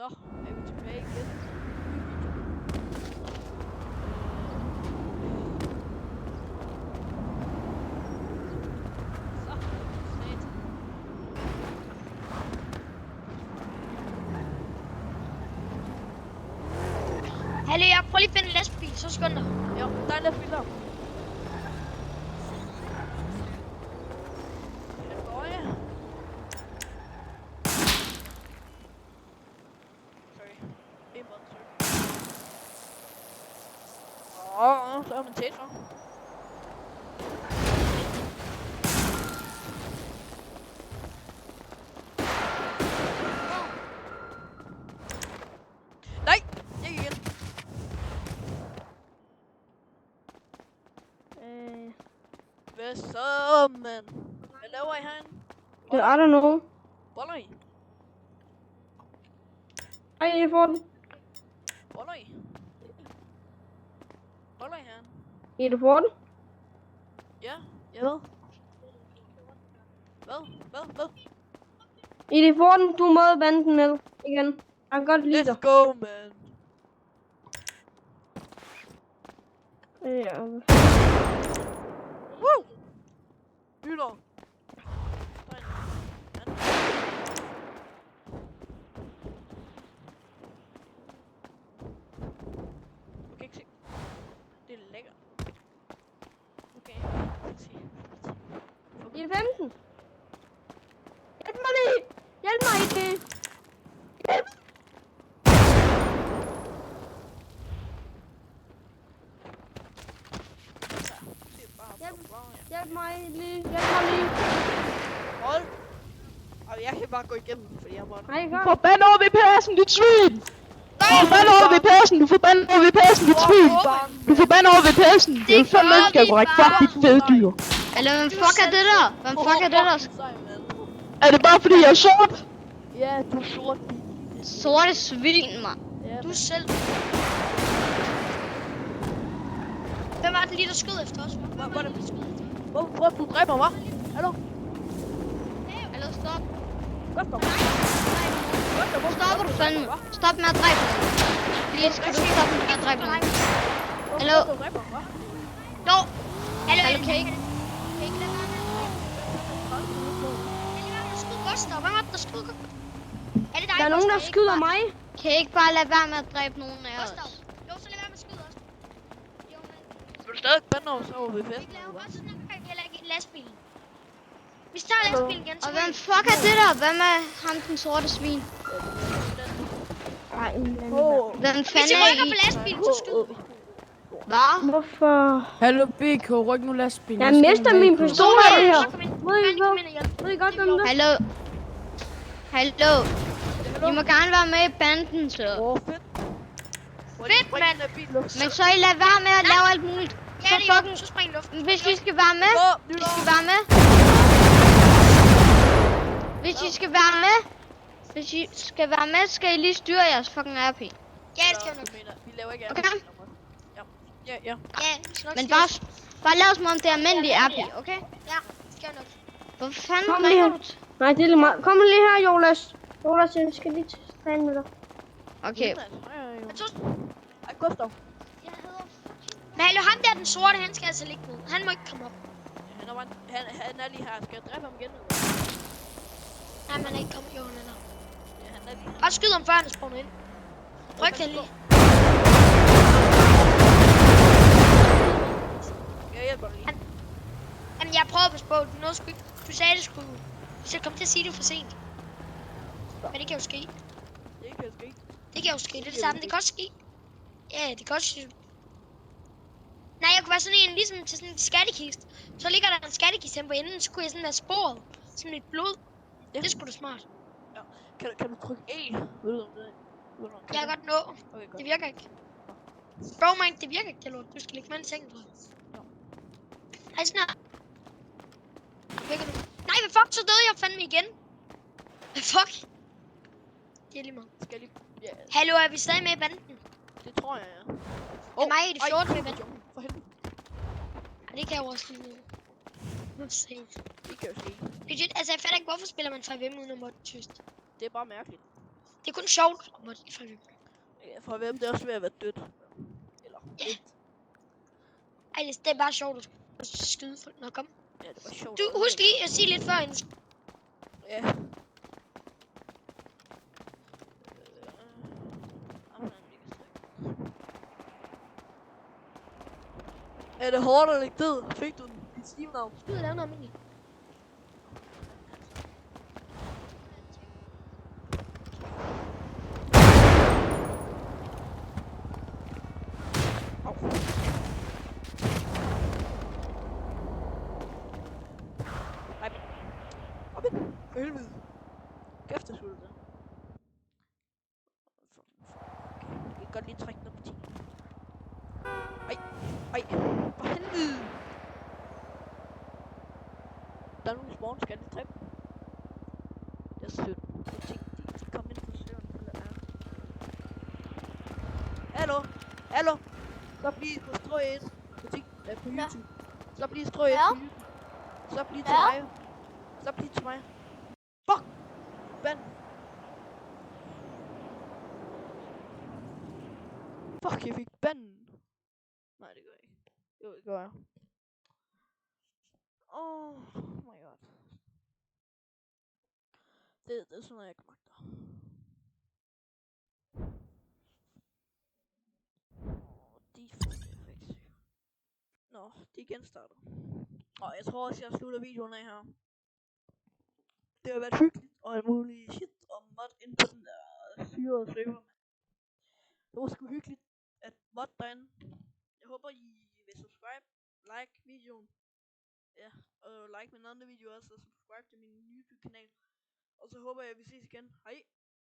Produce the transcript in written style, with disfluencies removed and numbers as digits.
Så er vi tilbage igen. Så, sat. Hallo, jeg prøver lige at finde en lastbil, så skynd dig. Jo, der er en lastbil der. Så er man tæt for. Nej, ikke igen. Hvad så, mand? Hvad laver I herinde? I don't know. Boller I? Ej, jeg får den. Boller I? Boller I herinde? I du får den? Ja, jeg ved. Hvad? I får den, du må banden med igen. Jeg kan godt lide dig. Let's go, man. Ja. Woo! Lytter. Du kan ikke se. Det er lækkert. Okay, se. I er 15. Hjælp mig lige! Hjælp mig ikke! Hjælp! Hjælp mig lige! Hold. Og jeg kan bare gå igennem, fordi jeg bare... Nej, gør. Forband over VPS'en, dit svin! Forband over VPS'en, du forbander over VPS'en, dit svin! Du forbander over VPS'en! Det er 5 mennesker, jeg brækker. Fuck dit fede dyr! Eller hvem fuck er det der? Hvem fuck er det der? Er det bare fordi jeg er sort? Ja, du er sort. Sorte svin, mand. Ja, Du selv. Hvem var det lige, der skød efter os? Hvor er det? Hvorfor du dræber mig? Hallo? Hallo, stop. Godt dog. Stopper du fandme? Stop med at dræbe mig. Please, kan du stoppe med at dræbe mig? Hallo? Jo. Hallo, Cake. Hvem er det, der skyder? Er det dig? Der er nogen, der skyder mig. Kan I ikke bare lade være med at dræbe nogen af os? Jo, så lad være med at skyde os. Jo, men... Vil du stadig bande os over ved Vi festen? laver bare sådan, at vi heller ikke lastbilen. Vi tager lastbilen igen. Og hvem fuck er det der? Hvem er ham den sorte svin? Ej, Hvem fanden er I? Hvis I rykker på lastbilen, så skyder vi. Hvad? Hvorfor? Hallo BK, ryk nu lastbilen. Jeg mister min pistol af det her. Ved I godt, hvem det? Hallo? Hallo? I må gerne være med i banden, så. Fedt. Fedt, mand. Men så I lader være med at lave alt muligt. Så fucking... Så spring luften. Hvis I skal være med. Hvis I skal være med. Hvis I skal være med. Hvis I skal være med, skal I lige styre jeres fucking RP. Ja, det skal vi nok. Vi laver ikke Okay. Ja. Men bare lad os som om det er almindelig RP, okay? Ja, det skal vi nok. Hvor fanden Kom ringer lige du til? Nej, det er lige meget. Kom lige her, Jonas. Jonas, jeg skal lige træne med dig. Okay. Ej, Gustav. Men hallo, ham der den sorte, han skal altså ligge ned. Han må ikke komme op. Han er lige her. Skal jeg dræbe ham igen? Nej, man er ikke kommet. Jo, han er der. Ja, han er lige her. Bare skyd ham før han er spawnet ind. Ryk den lige. Jeg hjælper dig lige. Jamen, jeg prøver at passe på. Du sagde, det skulle... Så jeg kom til at sige det for sent. Men det kan jo ske. Det kan ske. Det kan jo ske. Det er det samme. Det kan også ske. Ja, det kan også ske. Nej, jeg kunne være sådan en, ligesom til sådan en skattekiste. Så ligger der en skattekiste hen på enden, så kunne jeg sådan være sporet. Sådan lidt blod. Ja. Det skulle da smart. Ja. Kan du trykke E? Ved du om det? Jeg kan godt nå. Okay, godt. Det virker ikke. Bro, man, det virker ikke, det lort. Du skal lægge mig i sengen, tror jeg. Hej, snart. Virker du? Nej, hvad fuck, så døde jeg fandme igen. Hvad fuck? Det er lige meget. Skal jeg lige... Ja, Hallo, er vi stadig med i banden? det tror jeg, ja. Det er mig i det 14. med banden. For helvede. Ja, det kan jeg jo også lige. Nu se. Det kan jo ske. Legit, altså jeg fatter ikke, hvorfor spiller man 5M uden at måtte tyst. Det er bare mærkeligt. Det er kun sjovt. Ja, for hvem det er også ved at være dødt. Eller Ja. lidt. Ej, det er bare sjovt at skyde folk. Nå, kom. Ja, det var sjovt. Du husk lige at sige lidt før en. Ja. Er det hårdt at lægge død? Fik du den? Dit Steam-navn? Skyd eller noget almindeligt. Au. Nej. Op ind. For helvede. Kæft, det skulle det. Okay, jeg kan godt lige trække den op på 10. Ej. For helvede. Der er nogle spawn, skal jeg lige trække. Det er sødt. Jeg tænkte, de kom ind på søvn. Eller er. Hallo. Stop lige på strøg 1. På YouTube. Stop lige strøg 1 på YouTube. Stop lige til mig. Stop lige til mig. Fuck! Vand! Fuck, jeg fik banden. Nej, det gør jeg ikke. Jo, det gør jeg. Oh my god. Det er sådan noget, jeg kan magte. Default effects. Nå, det genstarter. Og jeg tror også, jeg slutter videoen af her. Det har været hyggeligt og alt muligt shit og mod ind på den der syrede server. Det var sgu hyggeligt at mod derinde. Jeg håber I vil subscribe, like videoen. Ja, og like min andre video også, og subscribe til min YouTube kanal. Og så håber jeg, at vi ses igen. Hej!